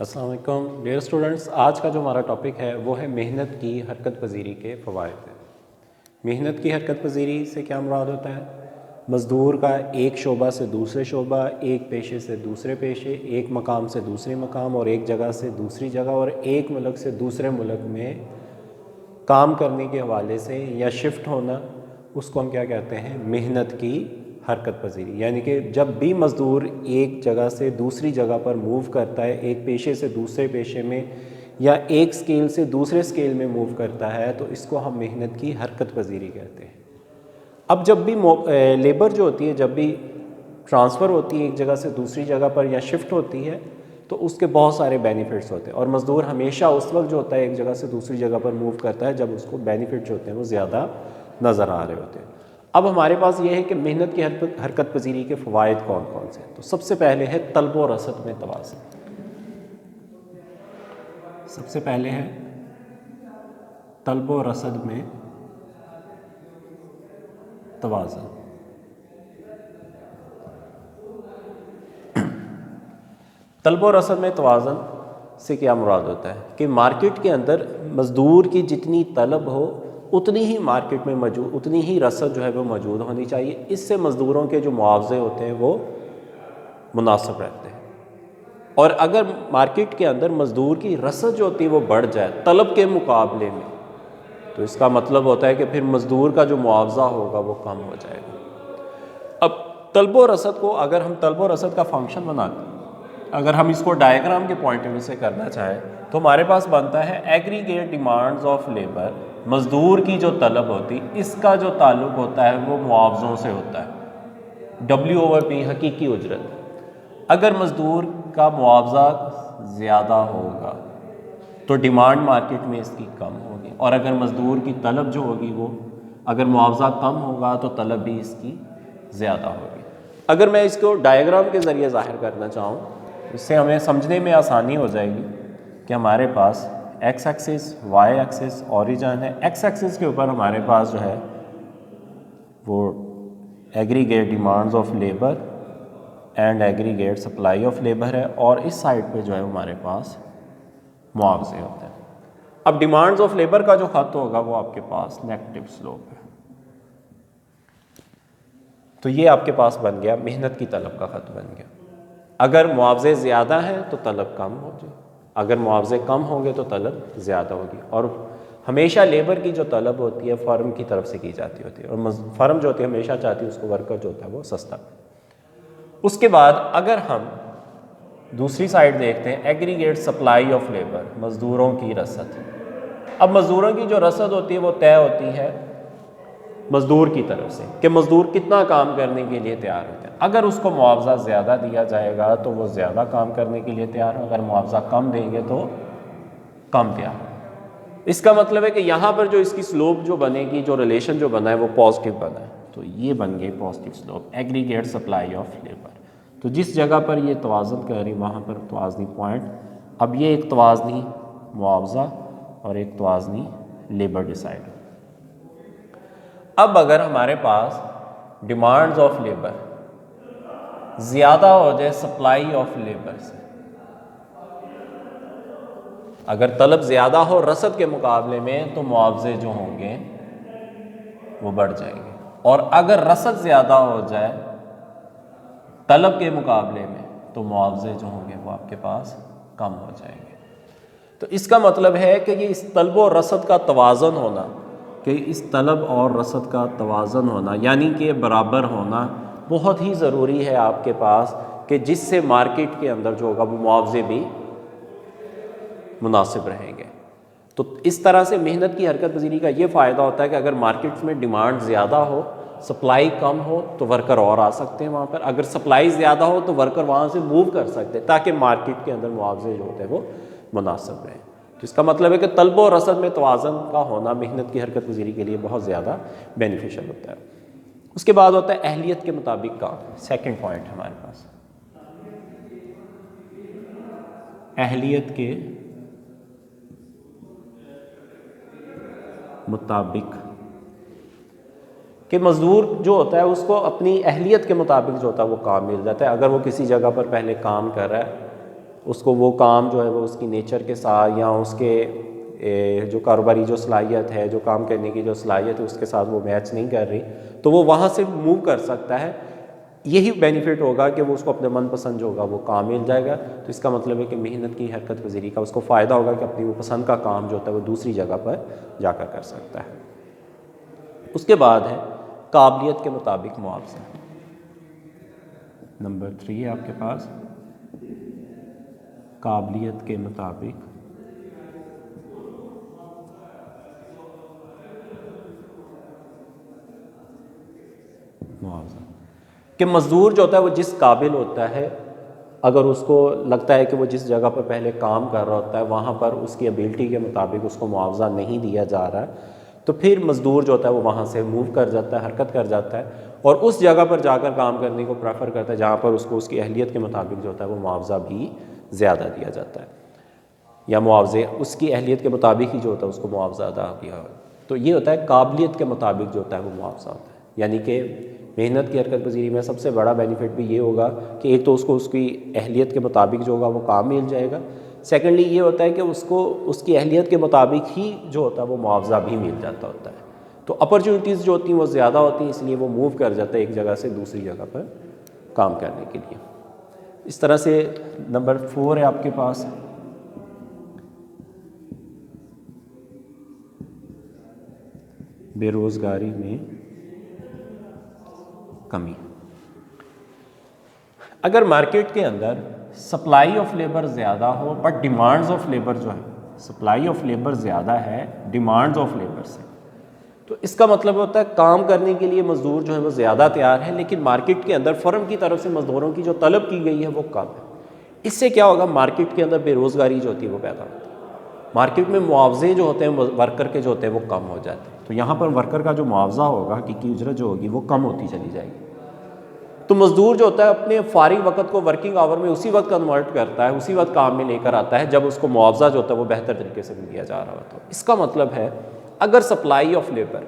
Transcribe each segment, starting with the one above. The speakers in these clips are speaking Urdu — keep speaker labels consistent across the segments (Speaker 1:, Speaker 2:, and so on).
Speaker 1: السلام علیکم ڈیئر اسٹوڈنٹس، آج کا جو ہمارا ٹاپک ہے وہ ہے محنت کی حرکت پذیری کے فوائد ہیں۔ محنت کی حرکت پذیری سے کیا مراد ہوتا ہے؟ مزدور کا ایک شعبہ سے دوسرے شعبہ، ایک پیشے سے دوسرے پیشے، ایک مقام سے دوسرے مقام اور ایک جگہ سے دوسری جگہ اور ایک ملک سے دوسرے ملک میں کام کرنے کے حوالے سے یا شفٹ ہونا، اس کو ہم کیا کہتے ہیں؟ محنت کی حرکت پذیری۔ یعنی کہ جب بھی مزدور ایک جگہ سے دوسری جگہ پر موو کرتا ہے، ایک پیشے سے دوسرے پیشے میں یا ایک سکیل سے دوسرے سکیل میں موو کرتا ہے، تو اس کو ہم محنت کی حرکت پذیری کہتے ہیں۔ اب جب بھی لیبر جو ہوتی ہے، جب بھی ٹرانسفر ہوتی ہے ایک جگہ سے دوسری جگہ پر یا شفٹ ہوتی ہے، تو اس کے بہت سارے بینیفٹس ہوتے ہیں، اور مزدور ہمیشہ اس وقت جو ہوتا ہے ایک جگہ سے دوسری جگہ پر موو کرتا ہے جب اس کو بینیفٹ جو ہوتے ہیں وہ زیادہ نظر آ رہے ہوتے ہیں۔ اب ہمارے پاس یہ ہے کہ محنت کی حرکت پذیری کے فوائد کون کون سے ہیں۔ تو سب سے پہلے ہے طلب و رسد میں توازن۔ سب سے پہلے ہے طلب و رسد میں توازن۔ طلب و رسد میں توازن سے کیا مراد ہوتا ہے کہ مارکیٹ کے اندر مزدور کی جتنی طلب ہو اتنی ہی مارکیٹ میں موجود، اتنی ہی رسد جو ہے وہ موجود ہونی چاہیے۔ اس سے مزدوروں کے جو معاوضے ہوتے ہیں وہ مناسب رہتے ہیں۔ اور اگر مارکیٹ کے اندر مزدور کی رسد جو ہوتی ہے وہ بڑھ جائے طلب کے مقابلے میں، تو اس کا مطلب ہوتا ہے کہ پھر مزدور کا جو معاوضہ ہوگا وہ کم ہو جائے گا۔ اب طلب و رسد کو اگر ہم طلب و رسد کا فنکشن بناتے ہیں، اگر ہم اس کو ڈائیگرام کے پوائنٹ آف ویو سے کرنا چاہیں تو ہمارے پاس بنتا ہے ایگریگیٹ ڈیمانڈز آف لیبر۔ مزدور کی جو طلب ہوتی اس کا جو تعلق ہوتا ہے وہ معاوضوں سے ہوتا ہے، W/P حقیقی اجرت۔ اگر مزدور کا معاوضہ زیادہ ہوگا تو ڈیمانڈ مارکیٹ میں اس کی کم ہوگی، اور اگر مزدور کی طلب جو ہوگی وہ اگر معاوضہ کم ہوگا تو طلب بھی اس کی زیادہ ہوگی۔ اگر میں اس کو ڈائیگرام کے ذریعے ظاہر کرنا چاہوں، اس سے ہمیں سمجھنے میں آسانی ہو جائے گی کہ ہمارے پاس X axis, Y axis origin ہے۔ ایکس ایکسس کے اوپر ہمارے پاس جو ہے وہ aggregate demands of labour and aggregate supply of labour ہے، اور اس سائڈ پہ جو ہے ہمارے پاس معاوضے ہوتے ہیں۔ اب ڈیمانڈز آف لیبر کا جو خط ہوگا وہ آپ کے پاس نیگیٹو سلوپ ہے، تو یہ آپ کے پاس بن گیا محنت کی طلب کا خط بن گیا۔ اگر معاوضے زیادہ ہیں تو طلب کم ہو جائے، اگر معاوضے کم ہوں گے تو طلب زیادہ ہوگی، اور ہمیشہ لیبر کی جو طلب ہوتی ہے فرم کی طرف سے کی جاتی ہوتی ہے، اور فرم جو ہوتی ہے ہمیشہ چاہتی ہے اس کو ورکر جو ہوتا ہے وہ سستا۔ اس کے بعد اگر ہم دوسری سائڈ دیکھتے ہیں ایگریگیٹ سپلائی آف لیبر، مزدوروں کی رسد۔ اب مزدوروں کی جو رسد ہوتی ہے وہ طے ہوتی ہے مزدور کی طرف سے کہ مزدور کتنا کام کرنے کے لیے تیار ہوتے ہیں۔ اگر اس کو معاوضہ زیادہ دیا جائے گا تو وہ زیادہ کام کرنے کے لیے تیار ہو، اگر معاوضہ کم دیں گے تو کم تیار ہو۔ اس کا مطلب ہے کہ یہاں پر جو اس کی سلوپ جو بنے گی، جو ریلیشن جو بنا ہے وہ پازیٹیو بنا ہے، تو یہ بن گئی positive slope aggregate supply of labour. تو جس جگہ پر یہ توازن کر رہی وہاں پر توازنی پوائنٹ۔ اب یہ ایک توازنی معاوضہ اور ایک توازنی لیبر ڈیسائیڈ۔ اب اگر ہمارے پاس ڈیمانڈز آف لیبر زیادہ ہو جائے سپلائی آف لیبر سے، اگر طلب زیادہ ہو رسد کے مقابلے میں تو معاوضے جو ہوں گے وہ بڑھ جائیں گے، اور اگر رسد زیادہ ہو جائے طلب کے مقابلے میں تو معاوضے جو ہوں گے وہ آپ کے پاس کم ہو جائیں گے۔ تو اس کا مطلب ہے کہ یہ اس طلب و رسد کا توازن ہونا، کہ اس طلب اور رسد کا توازن ہونا یعنی کہ برابر ہونا بہت ہی ضروری ہے آپ کے پاس، کہ جس سے مارکیٹ کے اندر جو ہوگا وہ معاوضے بھی مناسب رہیں گے۔ تو اس طرح سے محنت کی حرکت پذیری کا یہ فائدہ ہوتا ہے کہ اگر مارکیٹ میں ڈیمانڈ زیادہ ہو، سپلائی کم ہو تو ورکر اور آ سکتے ہیں وہاں پر، اگر سپلائی زیادہ ہو تو ورکر وہاں سے موو کر سکتے ہیں تاکہ مارکیٹ کے اندر معاوضے جو ہوتے ہیں وہ مناسب رہیں۔ تو اس کا مطلب ہے کہ طلب و رسد میں توازن کا ہونا محنت کی حرکت پذیری کے لیے بہت زیادہ بینیفیشل ہوتا ہے۔ اس کے بعد ہوتا ہے اہلیت کے مطابق کام، سیکنڈ پوائنٹ ہمارے پاس اہلیت کے مطابق، کہ مزدور جو ہوتا ہے اس کو اپنی اہلیت کے مطابق جو ہوتا ہے وہ کام مل جاتا ہے۔ اگر وہ کسی جگہ پر پہلے کام کر رہا ہے اس کو وہ کام جو ہے وہ اس کی نیچر کے ساتھ یا اس کے جو کاروباری جو صلاحیت ہے، جو کام کرنے کی جو صلاحیت ہے اس کے ساتھ وہ میچ نہیں کر رہی، تو وہ وہاں سے موو کر سکتا ہے. یہی بینیفٹ ہوگا کہ وہ اس کو اپنے من پسند جو ہوگا وہ کام مل جائے گا. تو اس کا مطلب ہے کہ محنت کی حرکت پذیری کا اس کو فائدہ ہوگا کہ اپنی وہ پسند کا کام جو ہوتا ہے وہ دوسری جگہ پر جا کر کر سکتا ہے. اس کے بعد ہے قابلیت کے مطابق معاوضہ. نمبر 3 ہے آپ کے پاس قابلیت کے مطابق معاوضہ. کہ مزدور جو ہوتا ہے وہ جس قابل ہوتا ہے، اگر اس کو لگتا ہے کہ وہ جس جگہ پر پہلے کام کر رہا ہوتا ہے وہاں پر اس کی ایبلٹی کے مطابق اس کو معاوضہ نہیں دیا جا رہا ہے، تو پھر مزدور جو ہوتا ہے وہ وہاں سے موو کر جاتا ہے، حرکت کر جاتا ہے اور اس جگہ پر جا کر کام کرنے کو پریفر کرتا ہے جہاں پر اس کو اس کی اہلیت کے مطابق جو ہوتا ہے وہ معاوضہ بھی زیادہ دیا جاتا ہے، یا معاوضے اس کی اہلیت کے مطابق ہی جو ہوتا ہے اس کو معاوضہ ادا کیا. تو یہ ہوتا ہے قابلیت کے مطابق جو ہوتا ہے وہ معاوضہ ہوتا ہے. یعنی کہ محنت کی حرکت پذیری میں سب سے بڑا بینیفٹ بھی یہ ہوگا کہ ایک تو اس کو اس کی اہلیت کے مطابق جو ہوگا وہ کام مل جائے گا. سیکنڈلی یہ ہوتا ہے کہ اس کو اس کی اہلیت کے مطابق ہی جو ہوتا ہے وہ معاوضہ بھی مل جاتا ہوتا ہے. تو اپرچونیٹیز جو ہوتی ہیں وہ زیادہ ہوتی ہیں، اس لیے وہ موو کر جاتا ہے ایک جگہ سے دوسری جگہ پر کام کرنے کے لیے. اس طرح سے نمبر 4 ہے آپ کے پاس بے روزگاری میں کمی. اگر مارکیٹ کے اندر سپلائی آف لیبر زیادہ ہو بٹ ڈیمانڈز آف لیبر جو ہے، سپلائی آف لیبر زیادہ ہے ڈیمانڈز آف لیبر سے، تو اس کا مطلب ہوتا ہے کام کرنے کے لیے مزدور جو ہے وہ زیادہ تیار ہے، لیکن مارکیٹ کے اندر فرم کی طرف سے مزدوروں کی جو طلب کی گئی ہے وہ کم ہے. اس سے کیا ہوگا؟ مارکیٹ کے اندر بے روزگاری جو ہوتی ہے وہ پیدا ہوتی ہے. مارکیٹ میں معاوضے جو ہوتے ہیں ورکر کے جو ہوتے ہیں وہ کم ہو جاتے ہیں. تو یہاں پر ورکر کا جو معاوضہ ہوگا، حقیقی اجرت جو ہوگی وہ کم ہوتی چلی جائے گی. تو مزدور جو ہوتا ہے اپنے فارغ وقت کو ورکنگ آور میں اسی وقت کنورٹ کرتا ہے، اسی وقت کام میں لے کر آتا ہے جب اس کو معاوضہ جو ہوتا ہے وہ بہتر طریقے سے دیا جا رہا ہوتا ہے. اس کا مطلب ہے اگر سپلائی آف لیبر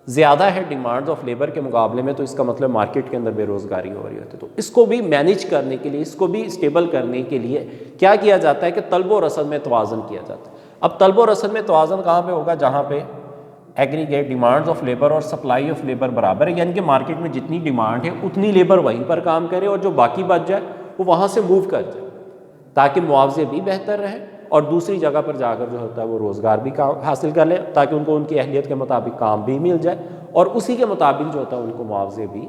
Speaker 1: زیادہ ہے ڈیمانڈز آف لیبر کے مقابلے میں، تو اس کا مطلب مارکیٹ کے اندر بے روزگاری ہو رہی ہوتی ہے. تو اس کو بھی مینیج کرنے کے لیے، اس کو بھی اسٹیبل کرنے کے لیے کیا کیا جاتا ہے کہ طلب و رسد میں توازن کیا جاتا ہے. اب طلب و رسد میں توازن کہاں پہ ہوگا؟ جہاں پہ ایگریگیٹ ڈیمانڈز آف لیبر اور سپلائی آف لیبر برابر ہے، یعنی کہ مارکیٹ میں جتنی ڈیمانڈ ہے اتنی لیبر وہیں پر کام کرے اور جو باقی بچ جائے وہ وہاں سے موو کر جائے، تاکہ معاوضے بھی بہتر رہیں اور دوسری جگہ پر جا کر جو ہوتا ہے وہ روزگار بھی حاصل کر لیں، تاکہ ان کو ان کی اہلیت کے مطابق کام بھی مل جائے اور اسی کے مطابق جو ہوتا ہے ان کو معاوضے بھی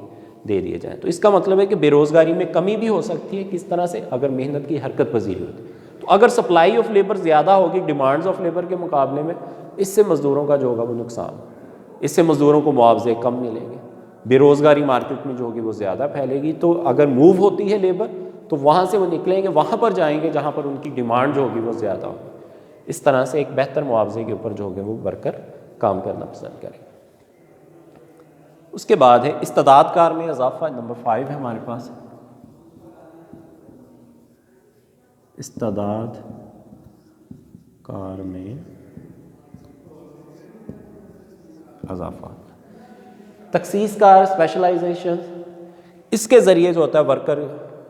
Speaker 1: دے دیے جائیں. تو اس کا مطلب ہے کہ بے روزگاری میں کمی بھی ہو سکتی ہے. کس طرح سے؟ اگر محنت کی حرکت پذیری ہوتی ہے. تو اگر سپلائی آف لیبر زیادہ ہوگی ڈیمانڈز آف لیبر کے مقابلے میں، اس سے مزدوروں کا جو ہوگا وہ نقصان، اس سے مزدوروں کو معاوضے کم ملیں گے. بے روزگاری مارکیٹ میں جو ہوگی وہ زیادہ پھیلے گی. تو اگر موو ہوتی ہے لیبر تو وہاں سے وہ نکلیں گے، وہاں پر جائیں گے جہاں پر ان کی ڈیمانڈ جو ہوگی وہ زیادہ ہوگی. اس طرح سے ایک بہتر معاوضے کے اوپر جو ہوگے وہ ورکر کام کرنا پسند کریں. اس کے بعد ہے استعداد کار میں اضافہ. نمبر 5 ہے ہمارے پاس استعداد کار میں اضافہ. تخصیص کار، اسپیشلائزیشن، اس کے ذریعے جو ہوتا ہے ورکر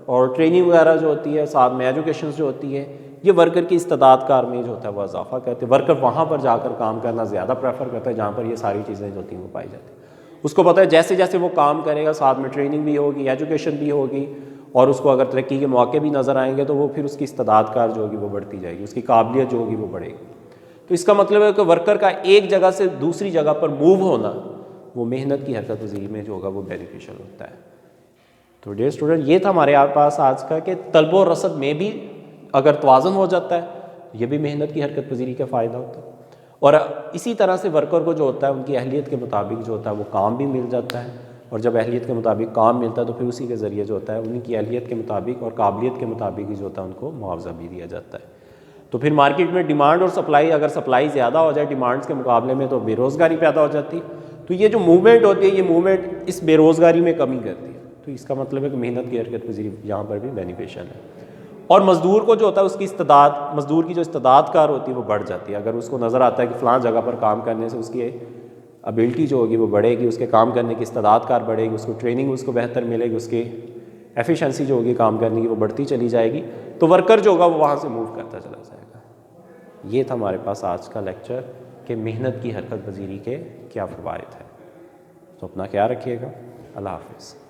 Speaker 1: اور ٹریننگ وغیرہ جو ہوتی ہے ساتھ میں ایجوکیشن جو ہوتی ہے، یہ ورکر کی استعداد کار میں جو ہوتا ہے وہ اضافہ کرتے ہیں. ورکر وہاں پر جا کر کام کرنا زیادہ پریفر کرتا ہے جہاں پر یہ ساری چیزیں جو ہوتی ہیں وہ پائی جاتی ہیں. اس کو پتہ ہے جیسے جیسے وہ کام کرے گا ساتھ میں ٹریننگ بھی ہوگی، ایجوکیشن بھی ہوگی، اور اس کو اگر ترقی کے مواقع بھی نظر آئیں گے تو وہ پھر اس کی استعداد کار جو ہوگی وہ بڑھتی جائے گی، اس کی قابلیت جو ہوگی وہ بڑھے گی. تو اس کا مطلب ہے کہ ورکر کا ایک جگہ سے دوسری جگہ پر موو ہونا وہ محنت کی حرکت پذیری میں جو ہوگا وہ بینیفیشل ہوتا ہے. تو ڈیئر اسٹوڈنٹ، یہ تھا ہمارے پاس آج کا کہ طلب و رسد میں بھی اگر توازن ہو جاتا ہے یہ بھی محنت کی حرکت پذیری کا فائدہ ہوتا ہے، اور اسی طرح سے ورکر کو جو ہوتا ہے ان کی اہلیت کے مطابق جو ہوتا ہے وہ کام بھی مل جاتا ہے، اور جب اہلیت کے مطابق کام ملتا ہے تو پھر اسی کے ذریعے جو ہوتا ہے ان کی اہلیت کے مطابق اور قابلیت کے مطابق ہی جو ہوتا ہے ان کو معاوضہ بھی دیا جاتا ہے. تو پھر مارکیٹ میں ڈیمانڈ اور سپلائی، اگر سپلائی زیادہ ہو جائے ڈیمانڈز کے مقابلے میں تو بے روزگاری پیدا ہو جاتی ہے. تو یہ جو موومنٹ ہوتی ہے یہ موومنٹ اس بے روزگاری میں کمی کرتی ہے. تو اس کا مطلب ہے کہ محنت کی حرکت پذیری یہاں پر بھی بینیفیشل ہے. اور مزدور کو جو ہوتا ہے اس کی استعداد، مزدور کی جو استعداد کار ہوتی ہے وہ بڑھ جاتی ہے. اگر اس کو نظر آتا ہے کہ فلاں جگہ پر کام کرنے سے اس کی ابیلٹی جو ہوگی وہ بڑھے گی، اس کے کام کرنے کی استعداد کار بڑھے گی، اس کو ٹریننگ اس کو بہتر ملے گی، اس کی ایفیشنسی جو ہوگی کام کرنے کی وہ بڑھتی چلی جائے گی، تو ورکر جو ہوگا وہ وہاں سے موو کرتا چلا جائے گا۔ یہ تھا ہمارے پاس آج کا لیکچر کہ محنت کی حرکت پذیری کے کیا فوائد ہیں۔ تو اپنا خیال رکھیے گا، اللہ حافظ۔